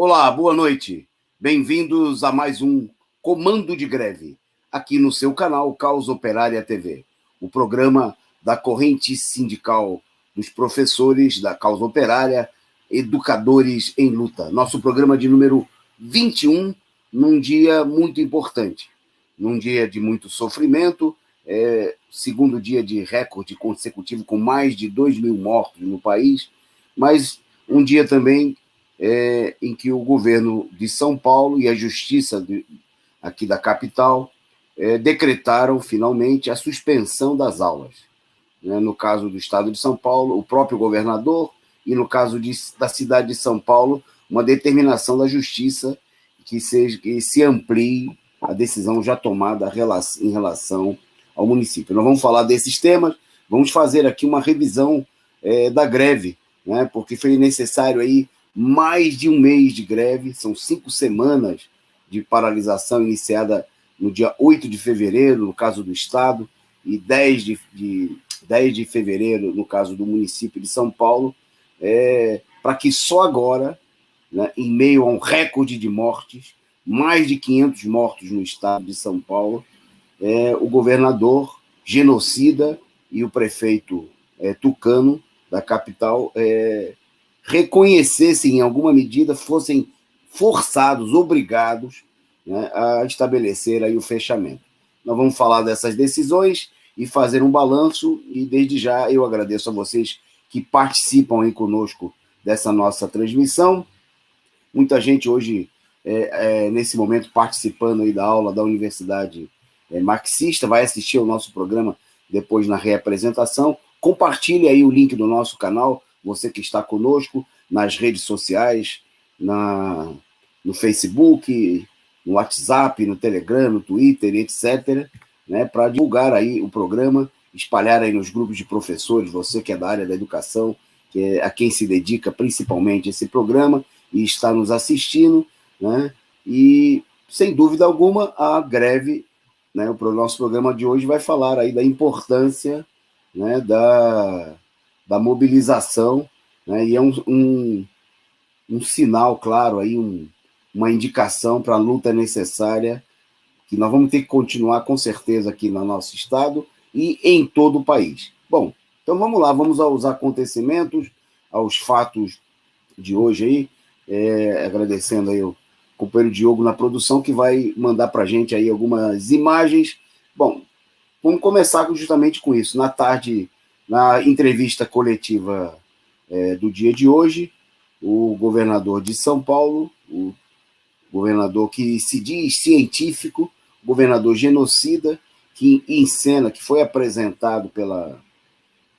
Olá, boa noite. Bem-vindos a mais um Comando de Greve, aqui no seu canal Causa Operária TV, o programa da corrente sindical dos professores da Causa Operária, Educadores em Luta. Nosso programa de número 21, num dia muito importante, num dia de muito sofrimento, segundo dia de recorde consecutivo com mais de 2.000 mortos no país, mas um dia também em que o governo de São Paulo e a justiça aqui da capital decretaram finalmente a suspensão das aulas. No caso do estado de São Paulo, o próprio governador, e no caso da cidade de São Paulo, uma determinação da justiça que se amplie a decisão já tomada em relação ao município. Nós vamos falar desses temas, vamos fazer aqui uma revisão da greve, né, porque foi necessário aí mais de um mês de greve, são 5 semanas de paralisação iniciada no dia 8 de fevereiro, no caso do Estado, e 10 de fevereiro, no caso do município de São Paulo, para que só agora, né, em meio a um recorde de mortes, mais de 500 mortos no Estado de São Paulo, o governador genocida e o prefeito tucano da capital reconhecessem, em alguma medida, fossem forçados, obrigados, né, a estabelecer aí o fechamento. Nós vamos falar dessas decisões e fazer um balanço, e desde já eu agradeço a vocês que participam aí conosco dessa nossa transmissão. Muita gente hoje, nesse momento, participando aí da aula da Universidade Marxista, vai assistir ao nosso programa depois na reapresentação. Compartilhe aí o link do nosso canal, você que está conosco nas redes sociais, no Facebook, no WhatsApp, no Telegram, no Twitter, etc., né, para divulgar aí o programa, espalhar aí nos grupos de professores, você que é da área da educação, que é a quem se dedica principalmente esse programa e está nos assistindo, né, e, sem dúvida alguma, a greve, né, o nosso programa de hoje vai falar aí da importância, né, da mobilização, né, e é um sinal claro, aí, uma indicação para a luta necessária, que nós vamos ter que continuar com certeza aqui no nosso estado e em todo o país. Bom, então vamos lá, vamos aos acontecimentos, aos fatos de hoje aí, agradecendo aí o companheiro Diogo na produção, que vai mandar para a gente aí algumas imagens. Bom, vamos começar justamente com isso. Na tarde, na entrevista coletiva do dia de hoje, o governador de São Paulo, o governador que se diz científico, governador genocida, que encena, que foi apresentado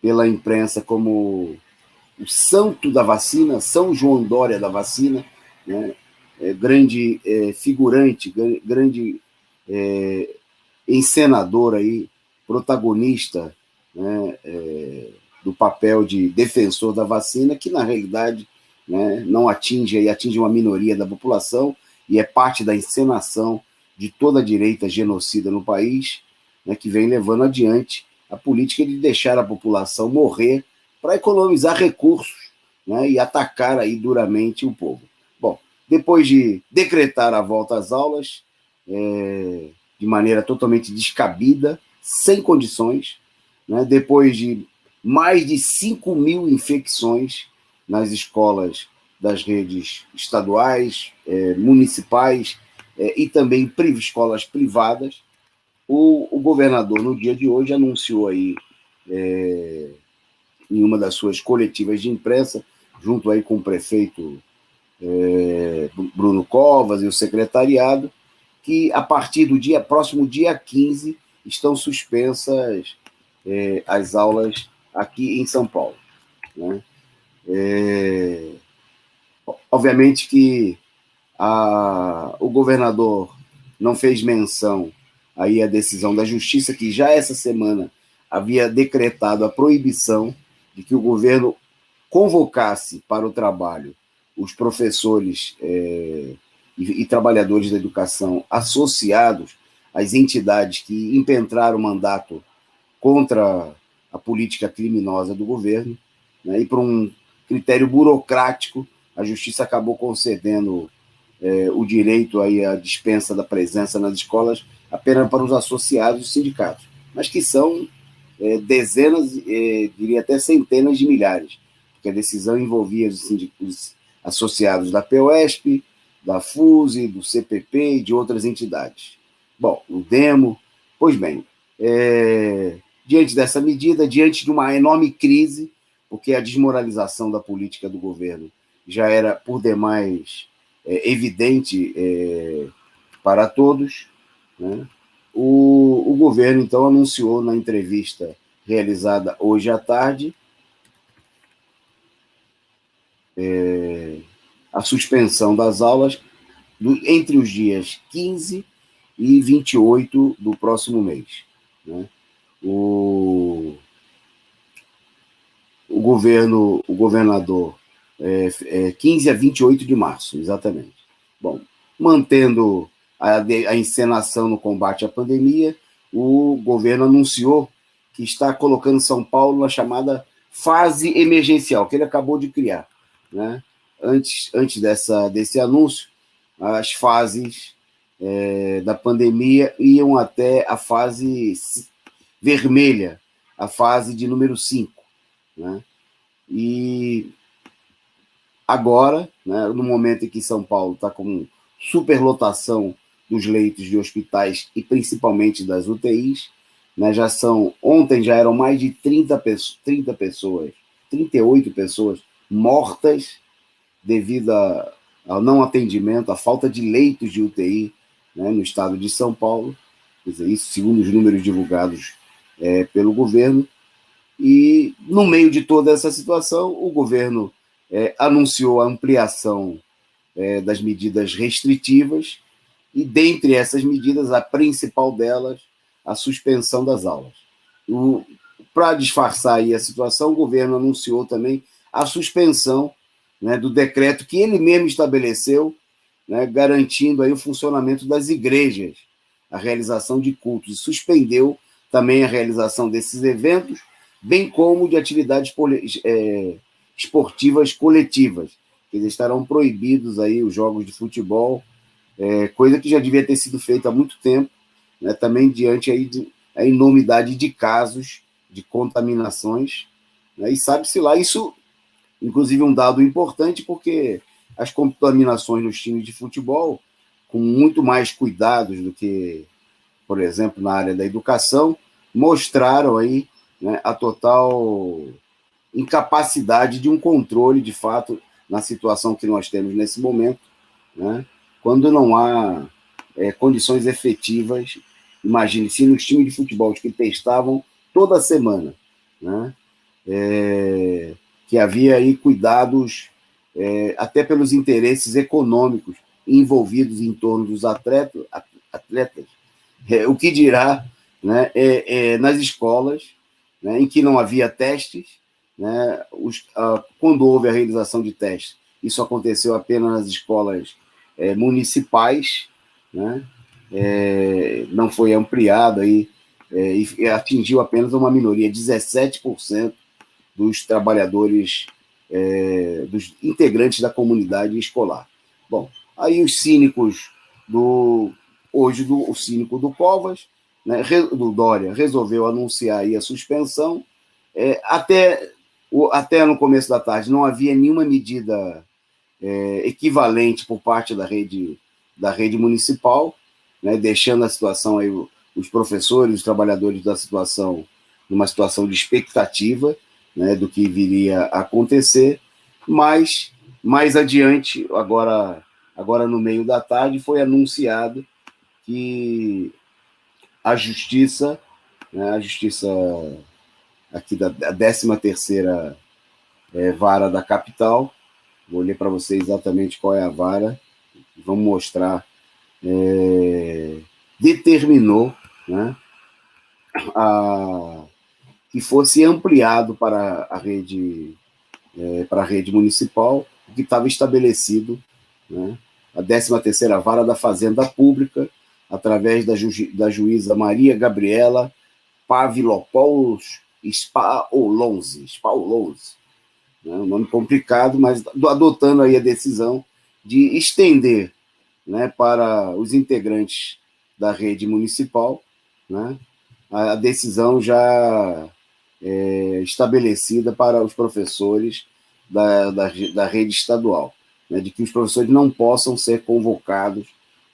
pela imprensa como o santo da vacina, São João Dória da vacina, né? Grande figurante, grande encenador aí, protagonista, né, do papel de defensor da vacina, que na realidade, né, não atinge uma minoria da população e é parte da encenação de toda a direita genocida no país, né, que vem levando adiante a política de deixar a população morrer para economizar recursos, né, e atacar aí duramente o povo. Bom, depois de decretar a volta às aulas, de maneira totalmente descabida, sem condições, né, depois de mais de 5.000 infecções nas escolas das redes estaduais, municipais e também escolas privadas, o governador, no dia de hoje, anunciou aí, em uma das suas coletivas de imprensa, junto aí com o prefeito Bruno Covas e o secretariado, que a partir do próximo dia 15 estão suspensas as aulas aqui em São Paulo, né? Obviamente que o governador não fez menção aí à decisão da justiça, que já essa semana havia decretado a proibição de que o governo convocasse para o trabalho os professores e trabalhadores da educação associados às entidades que impetraram o mandato contra a política criminosa do governo, né, e por um critério burocrático a Justiça acabou concedendo o direito aí à dispensa da presença nas escolas apenas para os associados dos sindicatos, mas que são dezenas, diria até centenas de milhares, porque a decisão envolvia os associados da POESP, da FUSE, do CPP e de outras entidades. Bom, o Demo. Pois bem, diante dessa medida, diante de uma enorme crise, porque a desmoralização da política do governo já era, por demais, evidente para todos, né? O governo, então, anunciou na entrevista realizada hoje à tarde a suspensão das aulas entre os dias 15 e 28 do próximo mês, né? O governador, 15 a 28 de março, exatamente. Bom, mantendo a encenação no combate à pandemia, o governo anunciou que está colocando São Paulo na chamada fase emergencial, que ele acabou de criar, né? Antes desse anúncio, as fases da pandemia iam até a fase vermelha, a fase de número 5, né? E agora, né, no momento em que São Paulo está com superlotação dos leitos de hospitais e principalmente das UTIs, né, ontem já eram mais de 38 pessoas mortas devido ao não atendimento, à falta de leitos de UTI, né, no estado de São Paulo. Quer dizer, isso segundo os números divulgados pelo governo. E, no meio de toda essa situação, o governo anunciou a ampliação das medidas restritivas e, dentre essas medidas, a principal delas, a suspensão das aulas. Para disfarçar aí a situação, o governo anunciou também a suspensão, né, do decreto que ele mesmo estabeleceu, né, garantindo aí o funcionamento das igrejas, a realização de cultos, e suspendeu também a realização desses eventos, bem como de atividades esportivas coletivas, que estarão proibidos aí os jogos de futebol, coisa que já devia ter sido feita há muito tempo, né, também diante aí a enormidade de casos de contaminações, né, e sabe-se lá, isso, inclusive, um dado importante, porque as contaminações nos times de futebol, com muito mais cuidados do que, por exemplo, na área da educação, mostraram aí, né, a total incapacidade de um controle, de fato, na situação que nós temos nesse momento, né, quando não há condições efetivas. Imagine, se nos times de futebol que testavam toda semana, né, que havia aí cuidados, até pelos interesses econômicos envolvidos em torno dos atletas, o que dirá, né, nas escolas, né, em que não havia testes, né, quando houve a realização de testes, isso aconteceu apenas nas escolas municipais, né, não foi ampliado aí, e atingiu apenas uma minoria, 17% dos trabalhadores, dos integrantes da comunidade escolar. Bom, aí os cínicos o cínico do Covas, né, do Dória, resolveu anunciar aí a suspensão. Até no começo da tarde não havia nenhuma medida equivalente por parte da rede municipal, né, deixando a situação aí, os professores, os trabalhadores da situação, numa situação de expectativa, né, do que viria a acontecer, mas mais adiante, agora no meio da tarde, foi anunciado que a justiça, né, aqui da 13ª vara da capital, vou ler para você exatamente qual é a vara, vamos mostrar, determinou, né, que fosse ampliado para a rede municipal, o que estava estabelecido, né, a 13ª Vara da Fazenda Pública, através da juíza Maria Gabriela Pavlopoulos Spalonzi, né, um nome complicado, mas adotando aí a decisão de estender, né, para os integrantes da rede municipal, né, a decisão já estabelecida para os professores da rede estadual, né, de que os professores não possam ser convocados,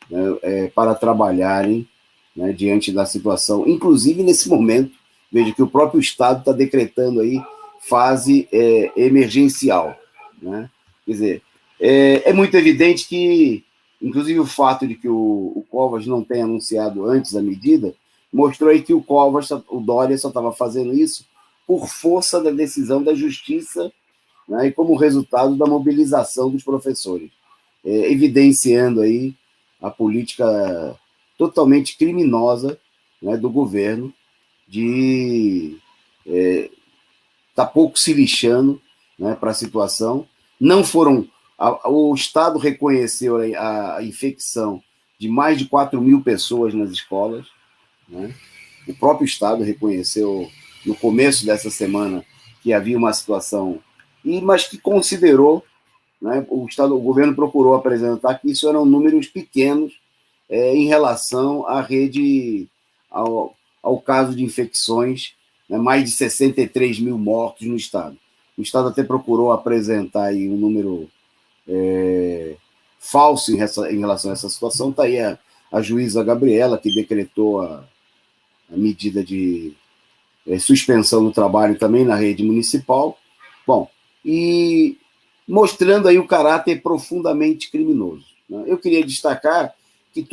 né, para trabalharem, né, diante da situação, inclusive nesse momento, veja que o próprio Estado está decretando aí fase emergencial, né? Quer dizer, é muito evidente que, inclusive o fato de que o Covas não tenha anunciado antes a medida, mostrou aí que o Dória só estava fazendo isso por força da decisão da Justiça, né, e como resultado da mobilização dos professores, evidenciando aí a política totalmente criminosa, né, do governo de tá pouco se lixando, né, para a situação. Não foram. O Estado reconheceu a infecção de mais de 4 mil pessoas nas escolas, né? O próprio Estado reconheceu no começo dessa semana que havia uma situação, mas que considerou, né, o governo procurou apresentar que isso eram números pequenos em relação à rede, ao caso de infecções, né, mais de 63 mil mortos no Estado. O Estado até procurou apresentar aí um número falso em relação a essa situação. Está aí a juíza Gabriela, que decretou a medida de suspensão do trabalho também na rede municipal. Bom, e mostrando aí o caráter profundamente criminoso, né? Eu queria destacar que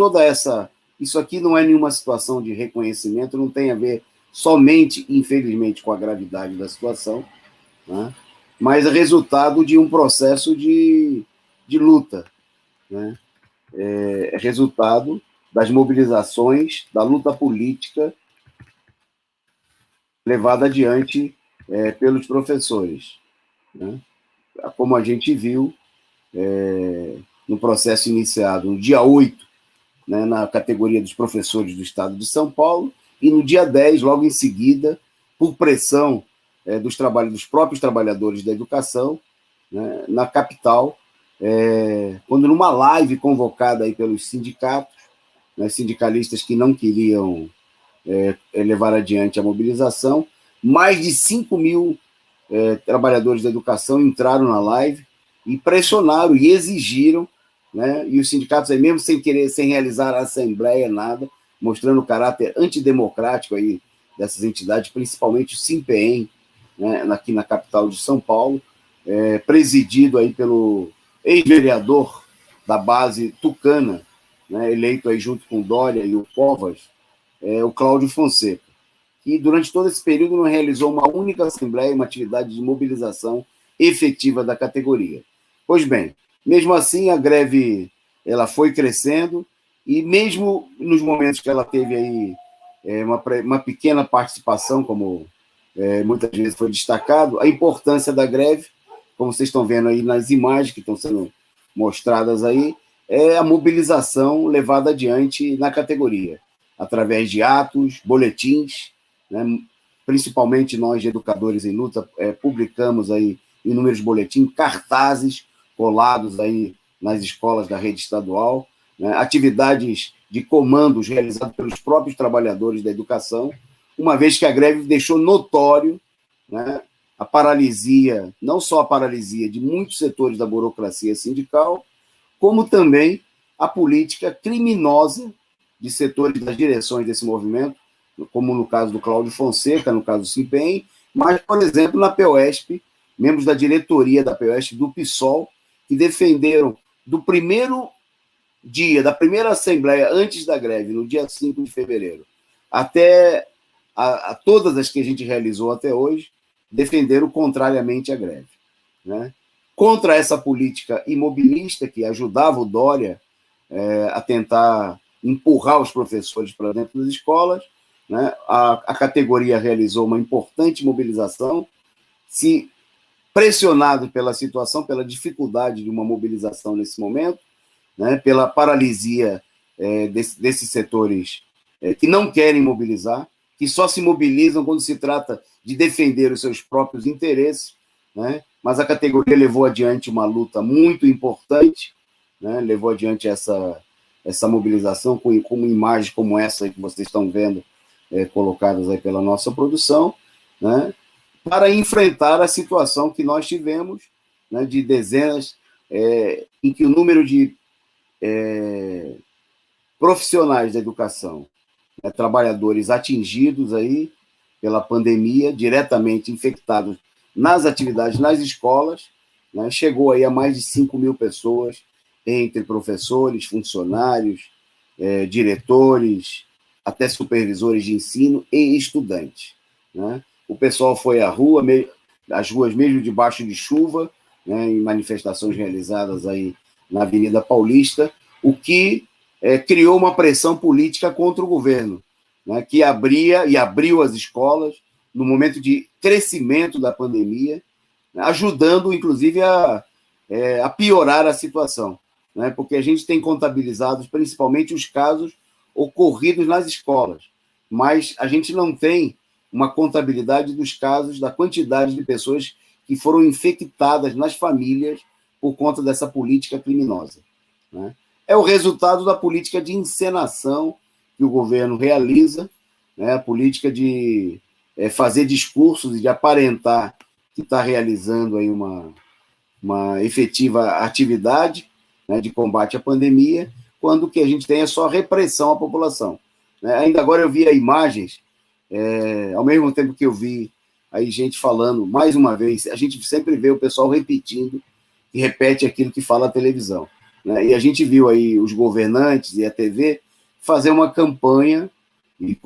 isso aqui não é nenhuma situação de reconhecimento, não tem a ver somente, infelizmente, com a gravidade da situação, né? Mas é resultado de um processo de luta, né? É resultado das mobilizações, da luta política levada adiante pelos professores, né? Como a gente viu no processo iniciado no dia 8, né, na categoria dos professores do Estado de São Paulo, e no dia 10, logo em seguida, por pressão dos próprios trabalhadores da educação, né, na capital, quando numa live convocada aí pelos sindicatos, né, sindicalistas que não queriam levar adiante a mobilização, mais de 5 mil trabalhadores da educação entraram na live e pressionaram e exigiram, né, e os sindicatos aí mesmo sem realizar a assembleia, nada, mostrando o caráter antidemocrático aí dessas entidades, principalmente o SIMPEM, né, aqui na capital de São Paulo, presidido aí pelo ex-vereador da base tucana, né, eleito aí junto com o Dória e o Covas, o Cláudio Fonseca, que durante todo esse período não realizou uma única assembleia, uma atividade de mobilização efetiva da categoria. Pois bem, mesmo assim, a greve ela foi crescendo, e mesmo nos momentos que ela teve aí uma pequena participação, como muitas vezes foi destacado, a importância da greve, como vocês estão vendo aí nas imagens que estão sendo mostradas aí, é a mobilização levada adiante na categoria, através de atos, boletins, né? Principalmente nós, educadores em luta, publicamos aí inúmeros boletins, cartazes colados aí nas escolas da rede estadual, né? Atividades de comandos realizados pelos próprios trabalhadores da educação, uma vez que a greve deixou notório, né, a paralisia, não só a paralisia de muitos setores da burocracia sindical, como também a política criminosa de setores das direções desse movimento, como no caso do Cláudio Fonseca, no caso do SIMPEM, mas, por exemplo, na POESP, membros da diretoria da POESP, do PSOL, que defenderam do primeiro dia, da primeira assembleia antes da greve, no dia 5 de fevereiro, até a todas as que a gente realizou até hoje, defenderam contrariamente a greve, né? Contra essa política imobilista que ajudava o Dória a tentar empurrar os professores para dentro das escolas, né? A categoria realizou uma importante mobilização, se pressionado pela situação, pela dificuldade de uma mobilização nesse momento, né? Pela paralisia desses setores que não querem mobilizar, que só se mobilizam quando se trata de defender os seus próprios interesses, né? mas a categoria levou adiante uma luta muito importante, né? Levou adiante essa mobilização com imagens como essa que vocês estão vendo colocadas aí pela nossa produção, né? Para enfrentar a situação que nós tivemos, né, de dezenas, em que o número de profissionais da educação, trabalhadores atingidos aí pela pandemia, diretamente infectados nas atividades nas escolas, né, chegou aí a mais de 5 mil pessoas, entre professores, funcionários, diretores, até supervisores de ensino e estudantes, né? O pessoal foi à rua, as ruas mesmo debaixo de chuva, né, em manifestações realizadas aí na Avenida Paulista, o que criou uma pressão política contra o governo, né, que abriu as escolas no momento de crescimento da pandemia, né, ajudando, inclusive, a piorar a situação, né, porque a gente tem contabilizado principalmente os casos ocorridos nas escolas, mas a gente não tem uma contabilidade dos casos, da quantidade de pessoas que foram infectadas nas famílias por conta dessa política criminosa, né? É o resultado da política de encenação que o governo realiza, né? A política de fazer discursos e de aparentar que está realizando aí uma efetiva atividade, né, de combate à pandemia, quando o que a gente tem é só repressão à população, né? Ainda agora eu vi imagens, ao mesmo tempo que eu vi aí gente falando, mais uma vez, a gente sempre vê o pessoal repetindo e repete aquilo que fala a televisão, né? E a gente viu aí os governantes e a TV fazer uma campanha, e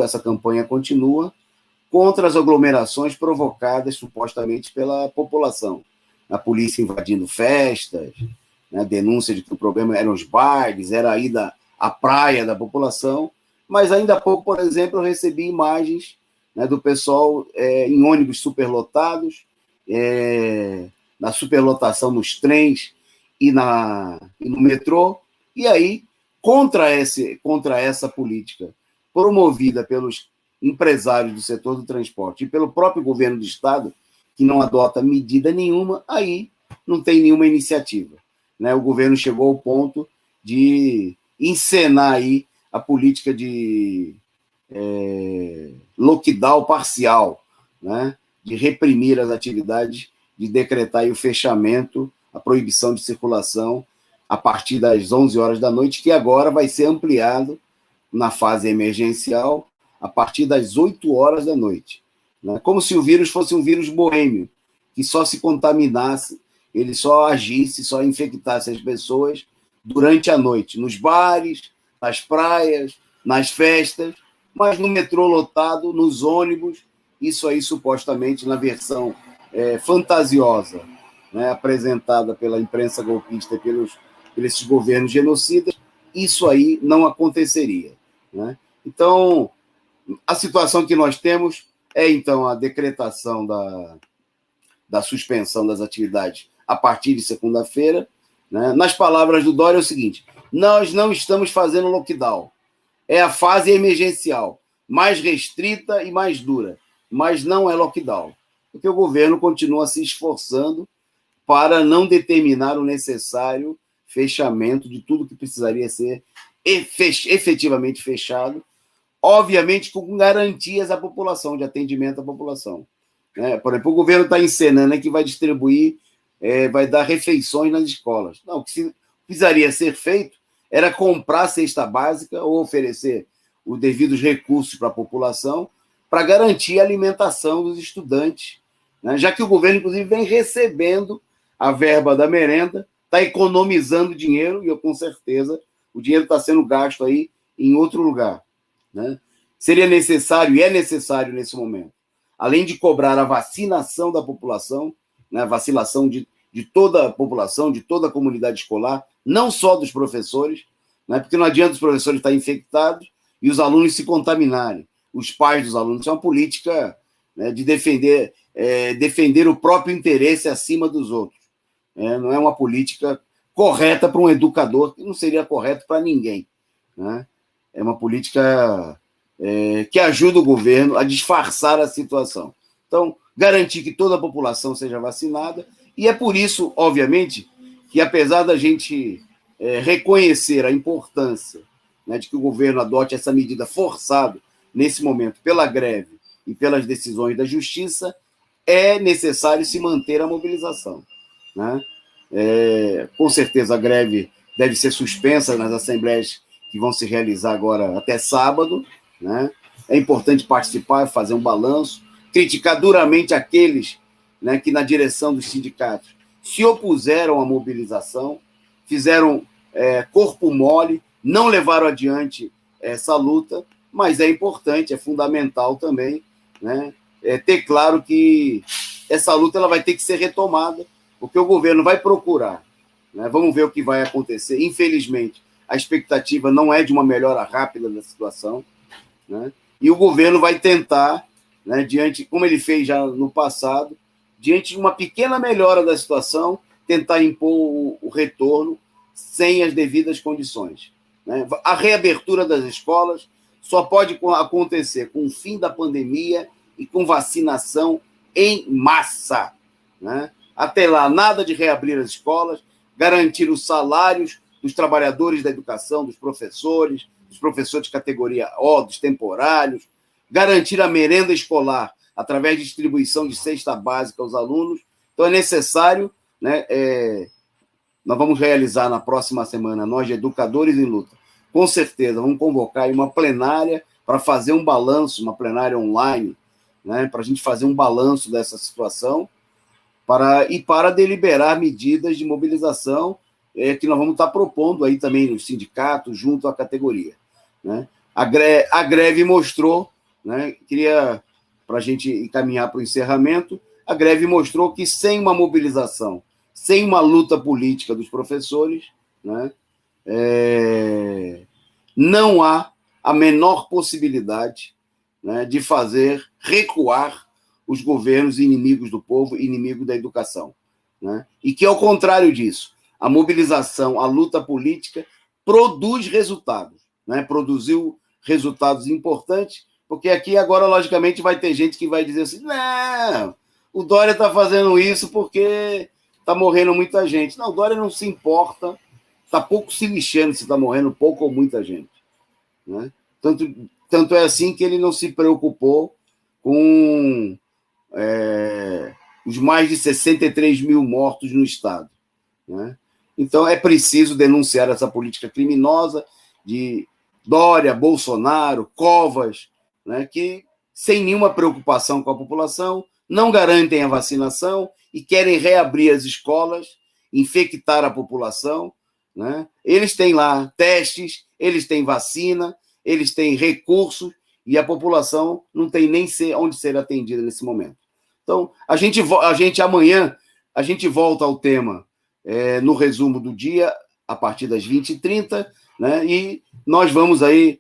essa campanha continua, contra as aglomerações provocadas supostamente pela população. A polícia invadindo festas, né, denúncia de que o problema eram os bares, era a ida à praia da população, mas ainda há pouco, por exemplo, eu recebi imagens, né, do pessoal em ônibus superlotados, na superlotação nos trens e no metrô, e aí, contra essa política promovida pelos empresários do setor do transporte e pelo próprio governo do Estado, que não adota medida nenhuma, aí não tem nenhuma iniciativa, né? O governo chegou ao ponto de encenar aí a política de lockdown parcial, né? De reprimir as atividades, de decretar aí o fechamento, a proibição de circulação a partir das 11 horas da noite, que agora vai ser ampliado na fase emergencial a partir das 8 horas da noite, né? Como se o vírus fosse um vírus boêmio, que só se contaminasse, ele só agisse, só infectasse as pessoas durante a noite, nos bares, nas praias, nas festas, mas no metrô lotado, nos ônibus, isso aí supostamente na versão fantasiosa, né, apresentada pela imprensa golpista e pelos esses governos genocidas, isso aí não aconteceria, né? Então, a situação que nós temos é, então, a decretação da suspensão das atividades a partir de segunda-feira, né? Nas palavras do Dória é o seguinte: nós não estamos fazendo lockdown, é a fase emergencial, mais restrita e mais dura, mas não é lockdown, porque o governo continua se esforçando para não determinar o necessário fechamento de tudo que precisaria ser efetivamente fechado, obviamente com garantias à população, de atendimento à população, né? Por exemplo, o governo está encenando que vai distribuir, vai dar refeições nas escolas. Não, o que precisaria ser feito era comprar cesta básica ou oferecer os devidos recursos para a população para garantir a alimentação dos estudantes, né? Já que o governo, inclusive, vem recebendo a verba da merenda, está economizando dinheiro, e com certeza o dinheiro está sendo gasto aí em outro lugar, né? Seria necessário, e é necessário nesse momento, além de cobrar a vacinação da população, né, a vacinação de toda a população, de toda a comunidade escolar, não só dos professores, né, porque não adianta os professores estarem infectados e os alunos se contaminarem, os pais dos alunos. Isso é uma política, né, de defender o próprio interesse acima dos outros. Não é uma política correta para um educador, que não seria correto para ninguém, né? É uma política que ajuda o governo a disfarçar a situação. Então, garantir que toda a população seja vacinada, e é por isso, obviamente, que apesar da gente reconhecer a importância, né, de que o governo adote essa medida forçada nesse momento pela greve e pelas decisões da justiça, é necessário se manter a mobilização, né? Com certeza a greve deve ser suspensa nas assembleias que vão se realizar agora até sábado, né? É importante participar, fazer um balanço, criticar duramente aqueles, né, que na direção dos sindicatos se opuseram à mobilização, fizeram corpo mole, não levaram adiante essa luta, mas é importante, é fundamental também, né, ter claro que essa luta ela vai ter que ser retomada, porque o governo vai procurar, né, vamos ver o que vai acontecer. Infelizmente, a expectativa não é de uma melhora rápida da situação, né, e o governo vai tentar, né, diante, como ele fez já no passado, diante de uma pequena melhora da situação, tentar impor o retorno sem as devidas condições, né? A reabertura das escolas só pode acontecer com o fim da pandemia e com vacinação em massa, né? Até lá, nada de reabrir as escolas, garantir os salários dos trabalhadores da educação, dos professores de categoria O, dos temporários, garantir a merenda escolar através de distribuição de cesta básica aos alunos. Então, é necessário, né, nós vamos realizar na próxima semana, nós de Educadores em Luta, com certeza, vamos convocar uma plenária para fazer um balanço, uma plenária online, né, para a gente fazer um balanço dessa situação para deliberar medidas de mobilização que nós vamos estar propondo aí também nos sindicatos, junto à categoria, né? A greve mostrou, né, queria, para a gente encaminhar para o encerramento, a greve mostrou que sem uma mobilização, sem uma luta política dos professores, né, não há a menor possibilidade, né, de fazer recuar os governos inimigos do povo, inimigos da educação, né? E que, ao contrário disso, a mobilização, a luta política produz resultados, né? Produziu resultados importantes, porque aqui agora, logicamente, vai ter gente que vai dizer assim, não, o Dória está fazendo isso porque está morrendo muita gente. Não, o Dória não se importa, está pouco se lixando se está morrendo pouco ou muita gente, né? Tanto é assim que ele não se preocupou com os mais de 63 mil mortos no Estado, né? Então, é preciso denunciar essa política criminosa de Dória, Bolsonaro, Covas, né, que, sem nenhuma preocupação com a população, não garantem a vacinação e querem reabrir as escolas, infectar a população, né? Eles têm lá testes, eles têm vacina, eles têm recursos e a população não tem nem onde ser atendida nesse momento. Então, a gente amanhã, a gente volta ao tema no resumo do dia, a partir das 20h30, né? E nós vamos aí,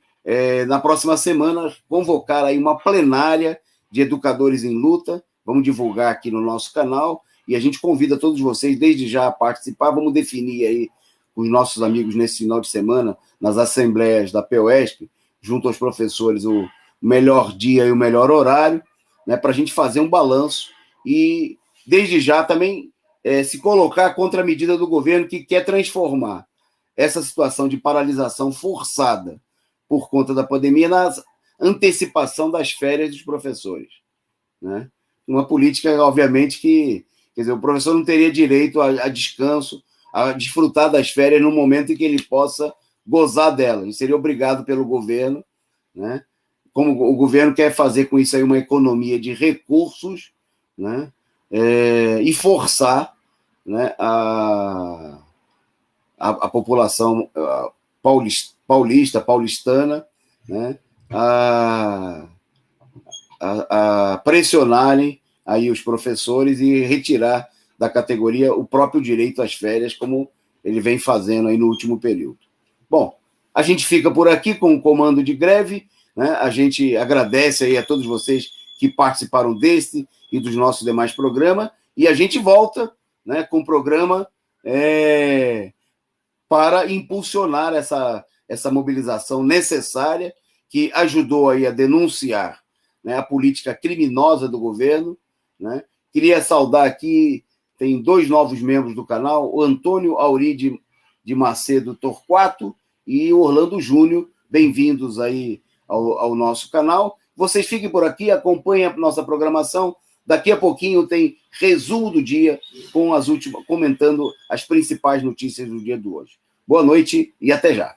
na próxima semana, convocar aí uma plenária de Educadores em Luta, vamos divulgar aqui no nosso canal, e a gente convida todos vocês, desde já, a participar. Vamos definir aí com os nossos amigos nesse final de semana, nas assembleias da POESP, junto aos professores, o melhor dia e o melhor horário, né, para a gente fazer um balanço e, desde já, também se colocar contra a medida do governo que quer transformar essa situação de paralisação forçada por conta da pandemia na antecipação das férias dos professores, né? Uma política, obviamente, que, quer dizer, o professor não teria direito a descanso, a desfrutar das férias no momento em que ele possa gozar delas. Ele seria obrigado pelo governo, né? Como o governo quer fazer com isso aí uma economia de recursos, né? E forçar, né, a população paulistana, né, a pressionarem aí os professores e retirar da categoria o próprio direito às férias, como ele vem fazendo aí no último período. Bom, a gente fica por aqui com o comando de greve, né? A gente agradece aí a todos vocês que participaram deste e dos nossos demais programas, e a gente volta, né, com o programa para impulsionar essa mobilização necessária que ajudou aí a denunciar, né, a política criminosa do governo, né? Queria saudar aqui, tem 2 novos membros do canal, o Antônio Auri de Macedo Torquato e o Orlando Júnior, bem-vindos aí ao nosso canal. Vocês fiquem por aqui, acompanhem a nossa programação. Daqui a pouquinho tem resumo do dia com as últimas, comentando as principais notícias do dia de hoje. Boa noite e até já.